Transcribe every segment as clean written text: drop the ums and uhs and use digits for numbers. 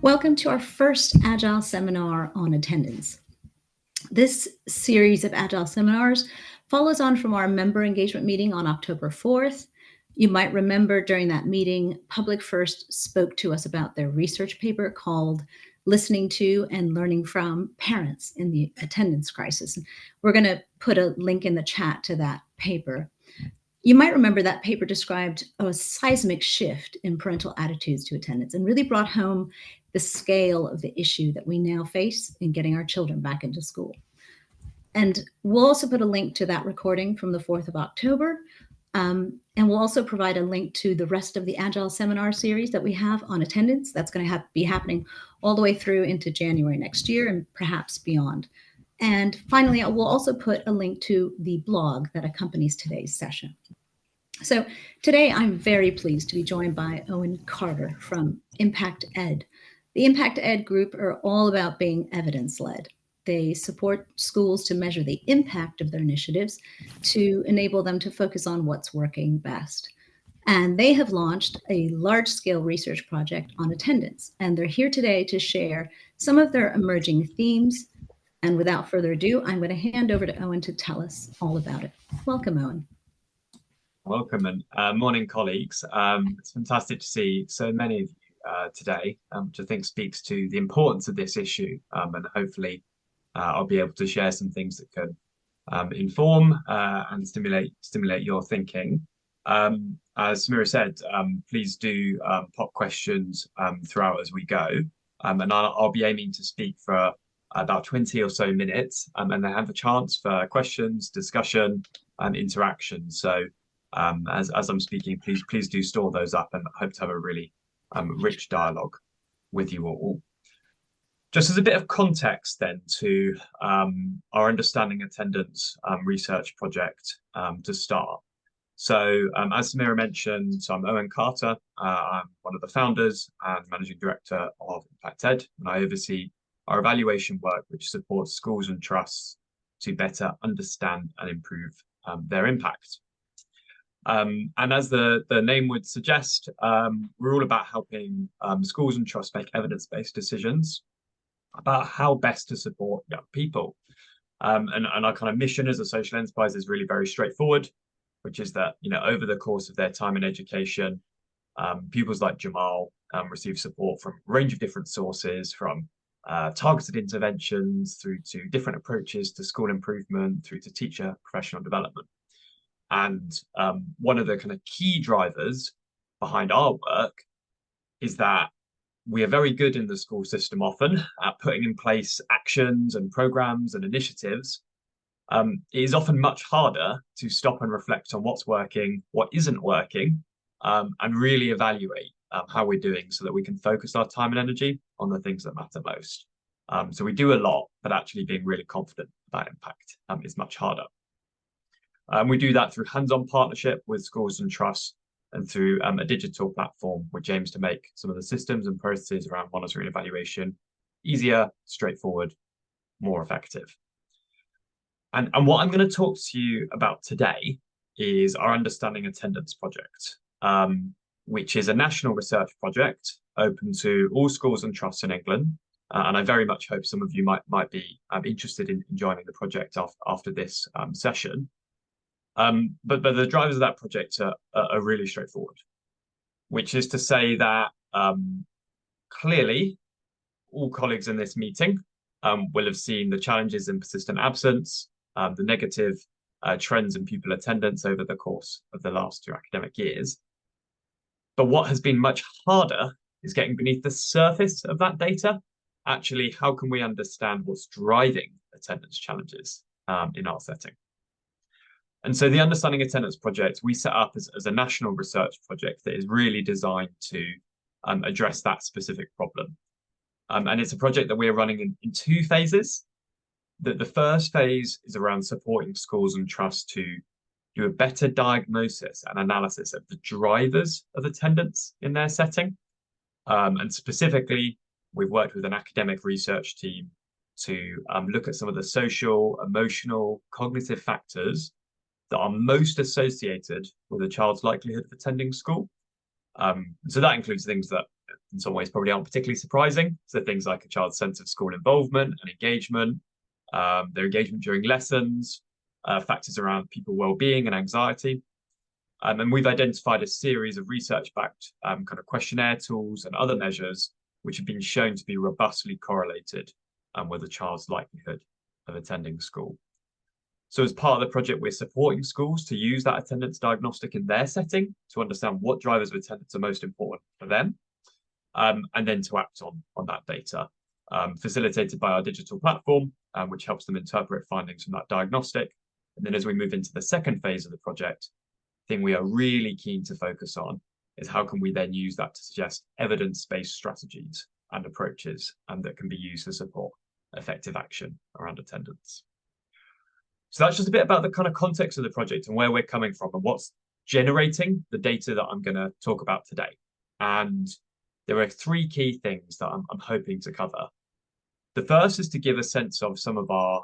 Welcome to our first Agile seminar on attendance. This series of Agile seminars follows on from our member engagement meeting on October 4th. You might remember during that meeting, Public First spoke to us about their research paper called Listening to and Learning from Parents in the Attendance Crisis. We're going to put a link in the chat to that paper. You might remember that paper described a seismic shift in parental attitudes to attendance and really brought home the scale of the issue that we now face in getting our children back into school. And we'll also put a link to that recording from the 4th of October. And we'll also provide a link to the rest of the Agile seminar series that we have on attendance. That's going to be happening all the way through into January next year and perhaps beyond. And finally, I will also put a link to the blog that accompanies today's session. So today I'm very pleased to be joined by Owen Carter from ImpactEd. The ImpactEd group are all about being evidence-led. They support schools to measure the impact of their initiatives to enable them to focus on what's working best. And they have launched a large-scale research project on attendance. And they're here today to share some of their emerging themes. And without further ado, I'm going to hand over to Owen to tell us all about it. Welcome, Owen. Welcome and morning, colleagues. It's fantastic to see so many of you today, which I think speaks to the importance of this issue. And hopefully I'll be able to share some things that can inform and stimulate your thinking. As Samira said, please do pop questions throughout as we go. And I'll be aiming to speak for about 20 or so minutes, and then have a chance for questions, discussion, and interaction. So as I'm speaking, please do store those up, and I hope to have a really rich dialogue with you all. Just as a bit of context then to our Understanding Attendance research project to start. So as Samira mentioned, so I'm Owen Carter. I'm one of the founders and managing director of ImpactEd, and I oversee our evaluation work, which supports schools and trusts to better understand and improve their impact. And as the name would suggest, we're all about helping schools and trusts make evidence-based decisions about how best to support young people. And our kind of mission as a social enterprise is really very straightforward, which is that, over the course of their time in education, pupils like Jamal receive support from a range of different sources, from targeted interventions through to different approaches to school improvement, through to teacher professional development. And one of the kind of key drivers behind our work is that we are very good in the school system often at putting in place actions and programs and initiatives. It is often much harder to stop and reflect on what's working, what isn't working, and really evaluate how we're doing so that we can focus our time and energy on the things that matter most. So we do a lot, but actually being really confident about impact is much harder. We do that through hands-on partnership with schools and trusts, and through a digital platform which aims to make some of the systems and processes around monitoring and evaluation easier, straightforward, more effective. And what I'm going to talk to you about today is our Understanding Attendance project, which is a national research project open to all schools and trusts in England. And I very much hope some of you might be interested in joining the project after this session. But the drivers of that project are really straightforward, which is to say that clearly all colleagues in this meeting will have seen the challenges in persistent absence, the negative trends in pupil attendance over the course of the last 2 academic years. But what has been much harder is getting beneath the surface of that data. Actually, how can we understand what's driving attendance challenges in our setting? And so the Understanding Attendance project we set up as a national research project that is really designed to address that specific problem. And it's a project that we're running in 2 phases. The first phase is around supporting schools and trusts to do a better diagnosis and analysis of the drivers of attendance in their setting. And specifically, we've worked with an academic research team to look at some of the social, emotional, cognitive factors that are most associated with a child's likelihood of attending school. So that includes things that in some ways probably aren't particularly surprising. So things like a child's sense of school involvement and engagement, their engagement during lessons, factors around people well-being and anxiety. And we've identified a series of research-backed kind of questionnaire tools and other measures which have been shown to be robustly correlated with a child's likelihood of attending school. So as part of the project, we're supporting schools to use that attendance diagnostic in their setting to understand what drivers of attendance are most important for them, and then to act on that data, facilitated by our digital platform, which helps them interpret findings from that diagnostic. And then as we move into the second phase of the project, the thing we are really keen to focus on is how can we then use that to suggest evidence-based strategies and approaches that can be used to support effective action around attendance. So that's just a bit about the kind of context of the project and where we're coming from and what's generating the data that I'm going to talk about today. And there are three key things that I'm hoping to cover. The first is to give a sense of some of our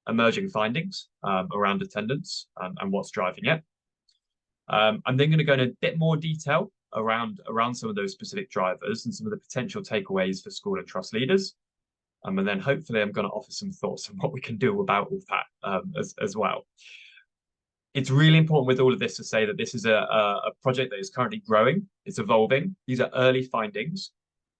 emerging findings around attendance and what's driving it. I'm then going to go in a bit more detail around some of those specific drivers and some of the potential takeaways for school and trust leaders. And then hopefully I'm going to offer some thoughts on what we can do about all that as well. It's really important with all of this to say that this is a project that is currently growing. It's evolving. These are early findings.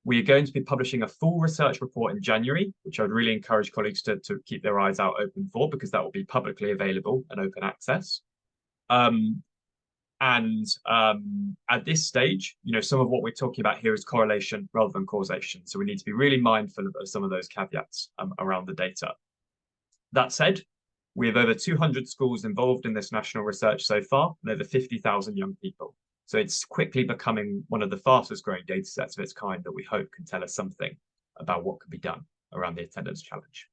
We are going to be publishing a full research report in January, which I'd really encourage colleagues to keep their eyes out open for, because that will be publicly available and open access. At this stage, some of what we're talking about here is correlation rather than causation. So we need to be really mindful of some of those caveats around the data. That said, we have over 200 schools involved in this national research so far, and over 50,000 young people. So it's quickly becoming one of the fastest growing data sets of its kind that we hope can tell us something about what could be done around the attendance challenge.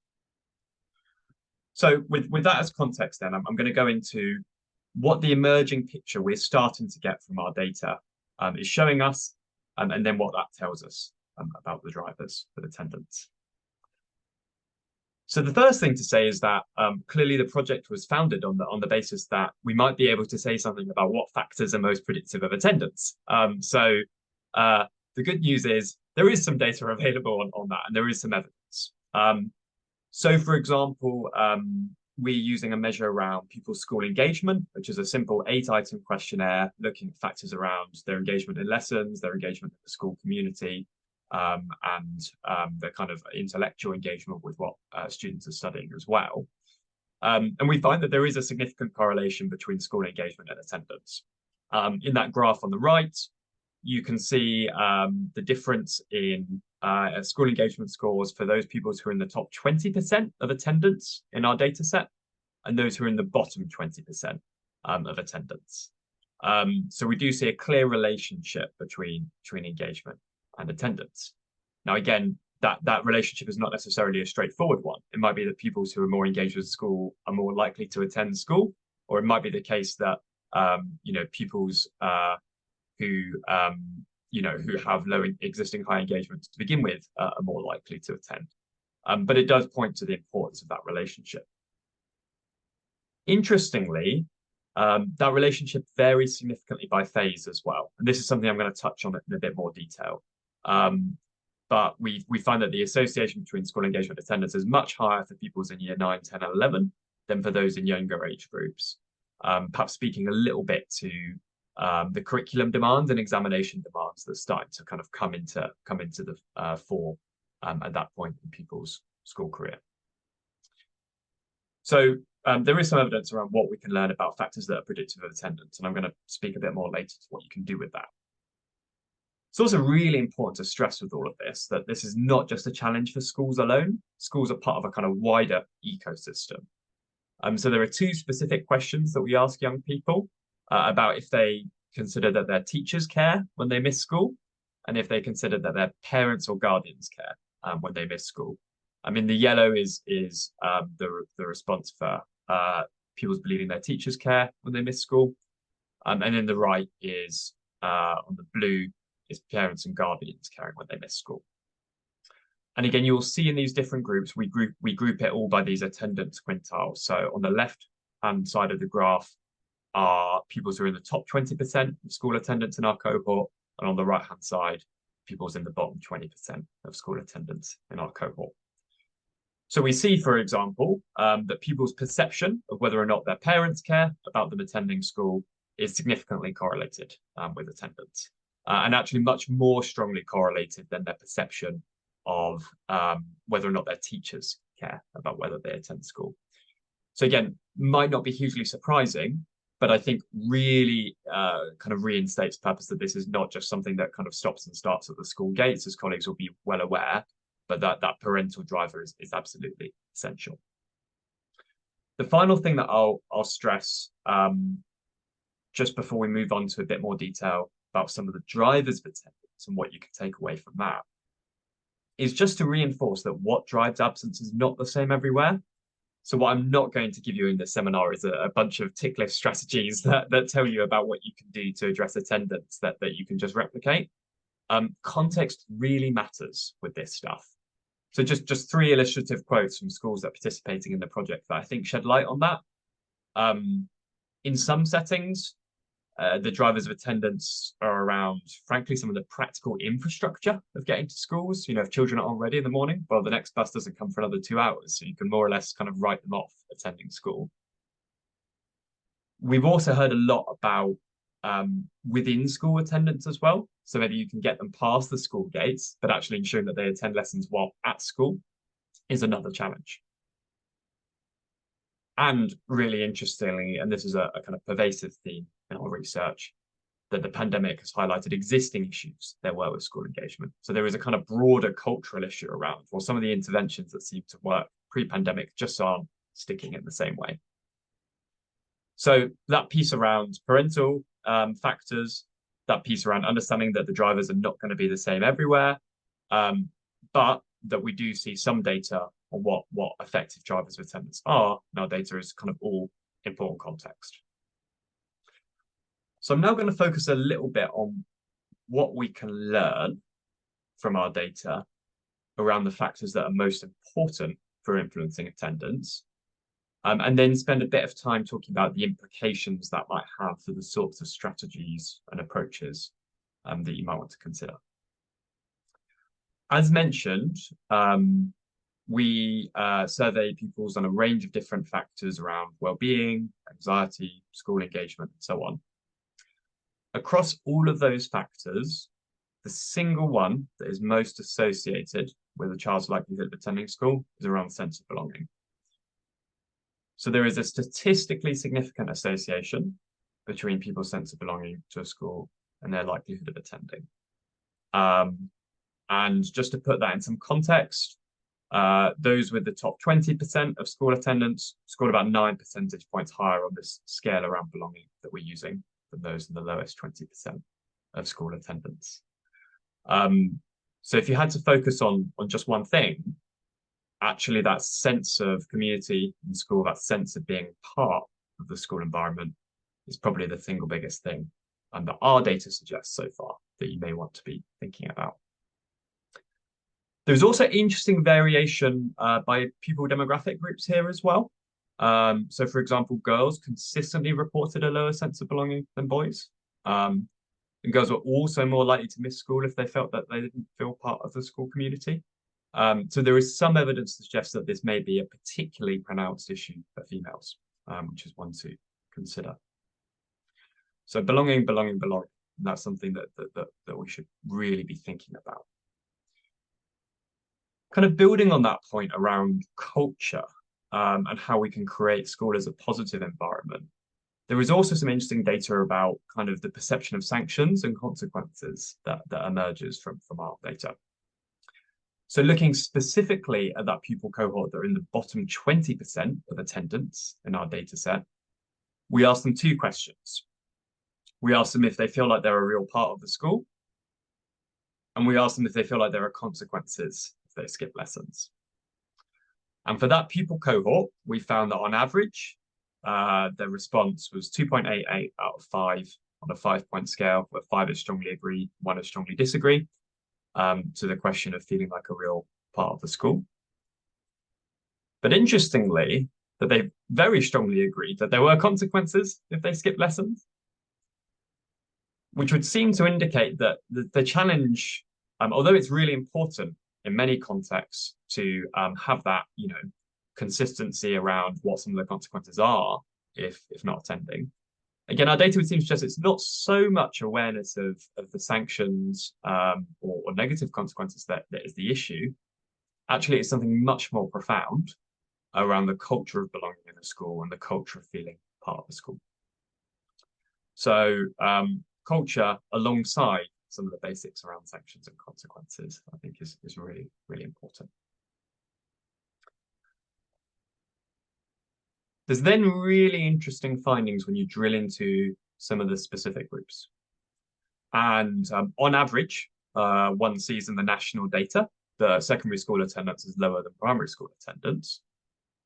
So with that as context, then I'm going to go into what the emerging picture we're starting to get from our data is showing us, and then what that tells us about the drivers of attendance. So the first thing to say is that clearly the project was founded on the basis that we might be able to say something about what factors are most predictive of attendance. The good news is there is some data available on that, and there is some evidence. So for example, we're using a measure around pupils' school engagement, which is a simple 8-item questionnaire looking at factors around their engagement in lessons, their engagement in the school community, and their kind of intellectual engagement with what students are studying as well. And we find that there is a significant correlation between school engagement and attendance. In that graph on the right, you can see the difference in school engagement scores for those pupils who are in the top 20% of attendance in our data set, and those who are in the bottom 20% of attendance. So we do see a clear relationship between engagement and attendance. Now, again, that relationship is not necessarily a straightforward one. It might be that pupils who are more engaged with school are more likely to attend school, or it might be the case that pupils who have low existing high engagement to begin with are more likely to attend. But it does point to the importance of that relationship. Interestingly, that relationship varies significantly by phase as well. And this is something I'm going to touch on in a bit more detail. But we find that the association between school engagement and attendance is much higher for pupils in year 9, 10, and 11 than for those in younger age groups. Perhaps speaking a little bit to the curriculum demands and examination demands that starting to kind of come into the fore at that point in people's school career. So there is some evidence around what we can learn about factors that are predictive of attendance, and I'm going to speak a bit more later to what you can do with that. It's also really important to stress with all of this that this is not just a challenge for schools alone. Schools are part of a kind of wider ecosystem. So there are 2 specific questions that we ask young people about if they consider that their teachers care when they miss school, and if they consider that their parents or guardians care when they miss school. I mean, the yellow is the response for pupils believing their teachers care when they miss school, and then the right is on the blue is parents and guardians caring when they miss school. And again, you'll see in these different groups, we group it all by these attendance quintiles. So on the left-hand side of the graph are pupils who are in the top 20% of school attendance in our cohort, and on the right-hand side pupils in the bottom 20% of school attendance in our cohort. So we see, for example, that pupils' perception of whether or not their parents care about them attending school is significantly correlated with attendance, and actually much more strongly correlated than their perception of whether or not their teachers care about whether they attend school. So again, might not be hugely surprising, but I think really kind of reinstates the purpose that this is not just something that kind of stops and starts at the school gates, as colleagues will be well aware, but that parental driver is absolutely essential. The final thing that I'll stress just before we move on to a bit more detail about some of the drivers of attendance and what you can take away from that is just to reinforce that what drives absence is not the same everywhere. So what I'm not going to give you in this seminar is a bunch of tick list strategies that tell you about what you can do to address attendance that you can just replicate. Context really matters with this stuff. So just 3 illustrative quotes from schools that are participating in the project that I think shed light on that. In some settings, the drivers of attendance are around, frankly, some of the practical infrastructure of getting to schools. You know, if children aren't ready in the morning, well, the next bus doesn't come for another 2 hours. So you can more or less kind of write them off attending school. We've also heard a lot about within school attendance as well. So maybe you can get them past the school gates, but actually ensuring that they attend lessons while at school is another challenge. And really interestingly, and this is a kind of pervasive theme in our research, that the pandemic has highlighted existing issues there were with school engagement. So there is a kind of broader cultural issue around, well, some of the interventions that seem to work pre-pandemic just aren't sticking in the same way. So that piece around parental factors, that piece around understanding that the drivers are not going to be the same everywhere, but that we do see some data on what effective drivers of attendance are, and our data is kind of all important context. So I'm now going to focus a little bit on what we can learn from our data around the factors that are most important for influencing attendance, and then spend a bit of time talking about the implications that might have for the sorts of strategies and approaches that you might want to consider. As mentioned, we survey pupils on a range of different factors around well-being, anxiety, school engagement, and so on. Across all of those factors, the single one that is most associated with a child's likelihood of attending school is around sense of belonging. So there is a statistically significant association between people's sense of belonging to a school and their likelihood of attending. And just to put that in some context, those with the top 20% of school attendance scored about 9 percentage points higher on this scale around belonging that we're using than those in the lowest 20% of school attendance. So if you had to focus on just one thing, actually that sense of community in school, that sense of being part of the school environment is probably the single biggest thing that our data suggests so far that you may want to be thinking about. There's also interesting variation by pupil demographic groups here as well. So for example, girls consistently reported a lower sense of belonging than boys. And girls were also more likely to miss school if they felt that they didn't feel part of the school community. So there is some evidence to suggest that this may be a particularly pronounced issue for females, which is one to consider. So belonging. That's something that we should really be thinking about. Kind of building on that point around culture and how we can create school as a positive environment. There is also some interesting data about kind of the perception of sanctions and consequences that emerges from our data. So looking specifically at that pupil cohort that are in the bottom 20% of attendance in our data set, we asked them 2 questions. We asked them if they feel like they're a real part of the school, and we asked them if they feel like there are consequences if they skip lessons. And for that pupil cohort, we found that on average, their response was 2.88 out of 5 on a 5-point scale, where 5 is strongly agree, 1 is strongly disagree, to the question of feeling like a real part of the school. But interestingly, that they very strongly agreed that there were consequences if they skipped lessons, which would seem to indicate that the challenge although it's really important in many contexts to have that, consistency around what some of the consequences are if not attending. Again, our data would seem to suggest it's not so much awareness of the sanctions or negative consequences that is the issue. Actually, it's something much more profound around the culture of belonging in a school and the culture of feeling part of the school. So culture alongside some of the basics around sanctions and consequences, I think is really, really important. There's then really interesting findings when you drill into some of the specific groups. And on average, one sees in the national data, the secondary school attendance is lower than primary school attendance.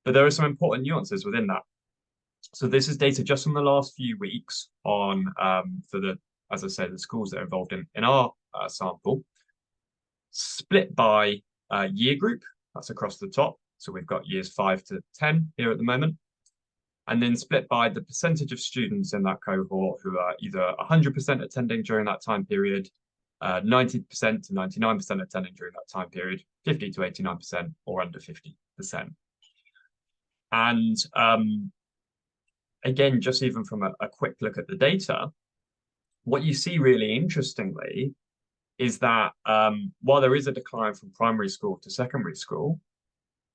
But there are some important nuances within that. So this is data just from the last few weeks on, as I said, the schools that are involved in our sample, split by year group, that's across the top. So we've got years 5 to 10 here at the moment. And then split by the percentage of students in that cohort who are either 100% attending during that time period, 90% to 99% attending during that time period, 50 to 89%, or under 50%. And again, just even from a quick look at the data, what you see really interestingly is that while there is a decline from primary school to secondary school,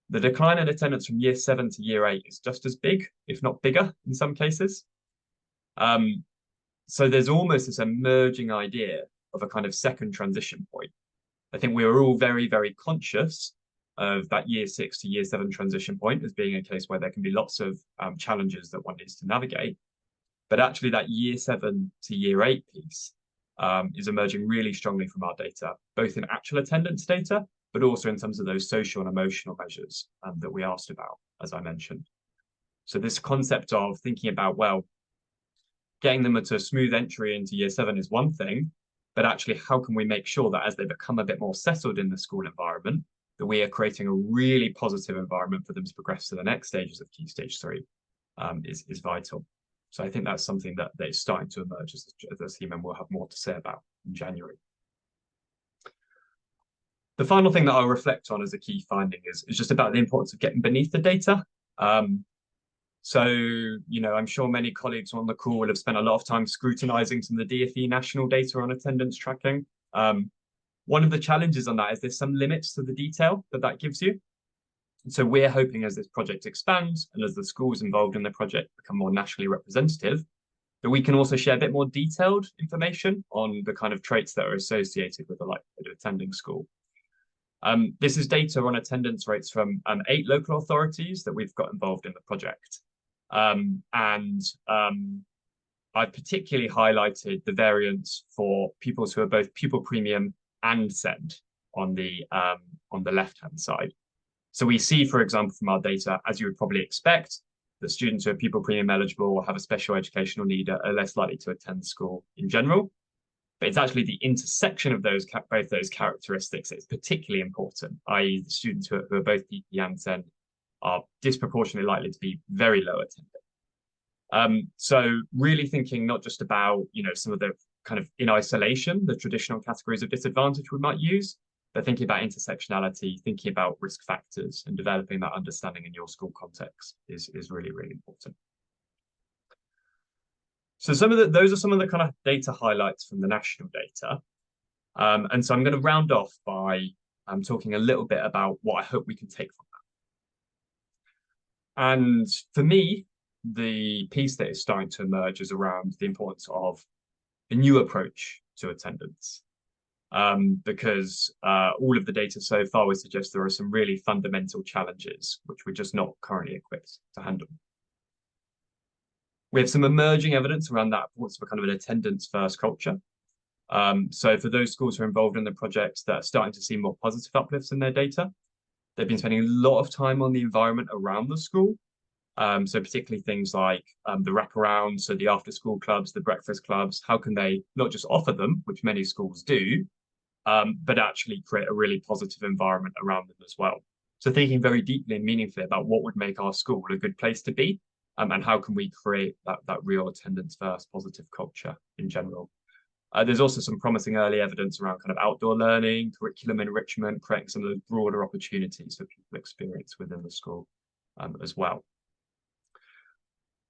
the decline in attendance from year 7 to year 8 is just as big, if not bigger in some cases. So there's almost this emerging idea of a kind of second transition point. I think we are all very, very conscious of that year 6 to year 7 transition point as being a case where there can be lots of challenges that one needs to navigate. But actually that year 7 to year 8 piece is emerging really strongly from our data, both in actual attendance data, but also in terms of those social and emotional measures that we asked about, as I mentioned. So this concept of thinking about, well, getting them to a smooth entry into year 7 is one thing, but actually how can we make sure that as they become a bit more settled in the school environment, that we are creating a really positive environment for them to progress to the next stages of Key Stage 3 is vital. So I think that's something that is starting to emerge as a theme, and we'll have more to say about in January. The final thing that I'll reflect on as a key finding is just about the importance of getting beneath the data. So, I'm sure many colleagues on the call will have spent a lot of time scrutinizing some of the DfE national data on attendance tracking. One of the challenges on that is there's some limits to the detail that gives you. So we're hoping as this project expands and as the schools involved in the project become more nationally representative, that we can also share a bit more detailed information on the kind of traits that are associated with the likelihood of attending school. This is data on attendance rates from 8 local authorities that we've got involved in the project. I've particularly highlighted the variance for pupils who are both pupil premium and SEND on the left-hand side. So we see, for example, from our data, as you would probably expect, that students who are pupil premium eligible or have a special educational need are less likely to attend school in general. But it's actually the intersection of both those characteristics that is particularly important, i.e. the students who are both PP and SEND are disproportionately likely to be very low attending. So really thinking not just about, some of the kind of in isolation, the traditional categories of disadvantage we might use, but thinking about intersectionality, thinking about risk factors and developing that understanding in your school context is really, really important. So those are some of the kind of data highlights from the national data. And so I'm going to round off by talking a little bit about what I hope we can take from that. And for me, the piece that is starting to emerge is around the importance of a new approach to attendance. Because all of the data so far would suggest there are some really fundamental challenges which we're just not currently equipped to handle. We have some emerging evidence around that importance of a kind of an attendance-first culture. So for those schools who are involved in the project that are starting to see more positive uplifts in their data, they've been spending a lot of time on the environment around the school. So particularly things like the wraparound, so the after-school clubs, the breakfast clubs, how can they not just offer them, which many schools do, but actually create a really positive environment around them as well. So thinking very deeply and meaningfully about what would make our school a good place to be, and how can we create that real attendance-first positive culture in general. There's also some promising early evidence around kind of outdoor learning, curriculum enrichment, creating some of those broader opportunities for people to experience within the school as well.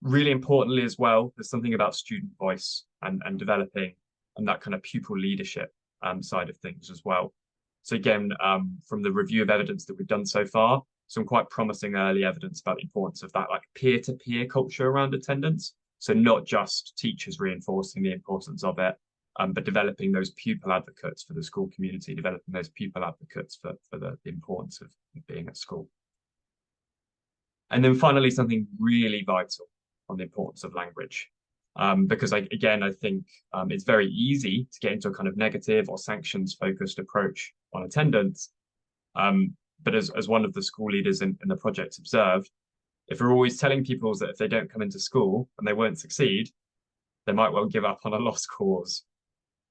Really importantly as well, there's something about student voice and developing and that kind of pupil leadership side of things as well. So again, from the review of evidence that we've done so far, some quite promising early evidence about the importance of that like peer-to-peer culture around attendance. So not just teachers reinforcing the importance of it, but developing those pupil advocates for the school community, developing those pupil advocates for the importance of being at school. And then finally, something really vital on the importance of language. Because I think it's very easy to get into a kind of negative or sanctions focused approach on attendance. But as one of the school leaders in the project observed, if we're always telling people that if they don't come into school and they won't succeed, they might well give up on a lost cause.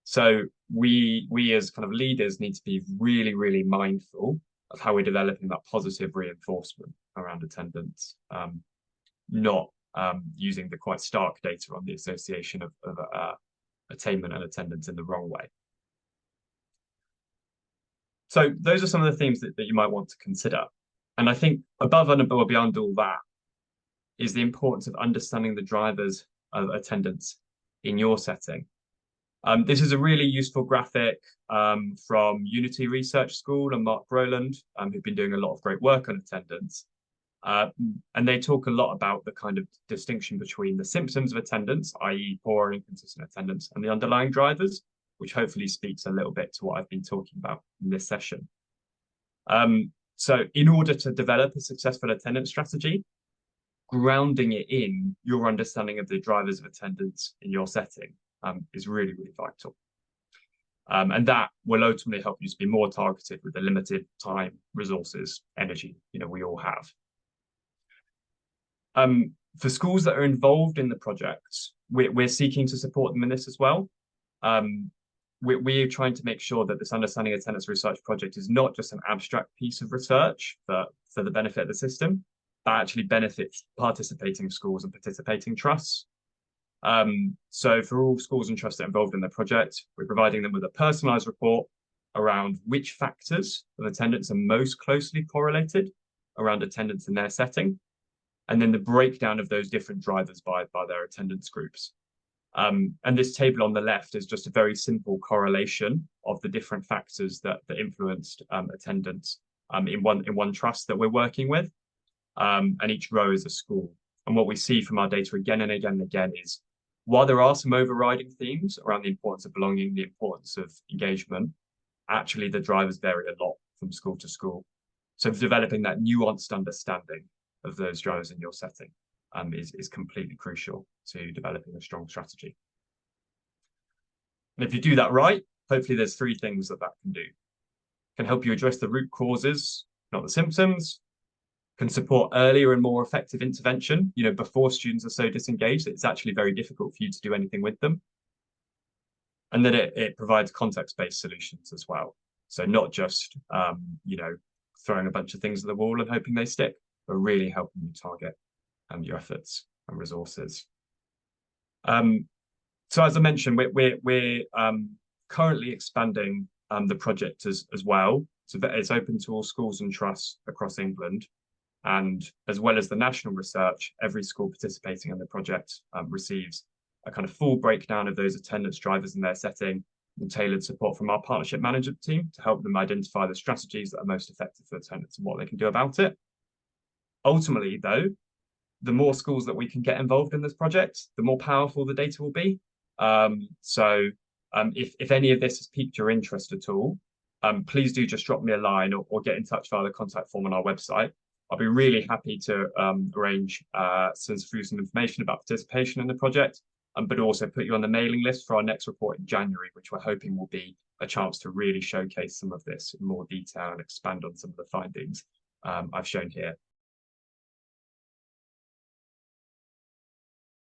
So we as kind of leaders need to be really, really mindful of how we're developing that positive reinforcement around attendance, not using the quite stark data on the association of attainment and attendance in the wrong way. So those are some of the themes that you might want to consider. And I think above and beyond all that is the importance of understanding the drivers of attendance in your setting. This is a really useful graphic from Unity Research School and Mark Rowland, who've been doing a lot of great work on attendance. And they talk a lot about the kind of distinction between the symptoms of attendance, i.e. poor or inconsistent attendance, and the underlying drivers, which hopefully speaks a little bit to what I've been talking about in this session. So in order to develop a successful attendance strategy, grounding it in your understanding of the drivers of attendance in your setting is really, really vital. And that will ultimately help you to be more targeted with the limited time, resources, energy, we all have. For schools that are involved in the projects, we're seeking to support them in this as well. We're trying to make sure that this Understanding Attendance Research project is not just an abstract piece of research for the benefit of the system, but actually benefits participating schools and participating trusts. So for all schools and trusts that are involved in the project, we're providing them with a personalised report around which factors of attendance are most closely correlated around attendance in their setting, and then the breakdown of those different drivers by their attendance groups. And this table on the left is just a very simple correlation of the different factors that influenced attendance in one trust that we're working with. And each row is a school. And what we see from our data again and again and again is, while there are some overriding themes around the importance of belonging, the importance of engagement, actually the drivers vary a lot from school to school. So developing that nuanced understanding of those drivers in your setting is completely crucial to developing a strong strategy. And if you do that right, hopefully there's three things that can do. Can help you address the root causes, not the symptoms. Can support earlier and more effective intervention, before students are so disengaged that it's actually very difficult for you to do anything with them. And then it provides context-based solutions as well. So not just, throwing a bunch of things at the wall and hoping they stick, but really helping you target your efforts and resources. So as I mentioned, we're currently expanding the project as well. So it's open to all schools and trusts across England. And as well as the national research, every school participating in the project receives a kind of full breakdown of those attendance drivers in their setting and tailored support from our partnership management team to help them identify the strategies that are most effective for attendance and what they can do about it. Ultimately, though, the more schools that we can get involved in this project, the more powerful the data will be. If any of this has piqued your interest at all, please do just drop me a line or get in touch via the contact form on our website. I'll be really happy to arrange some information about participation in the project, but also put you on the mailing list for our next report in January, which we're hoping will be a chance to really showcase some of this in more detail and expand on some of the findings I've shown here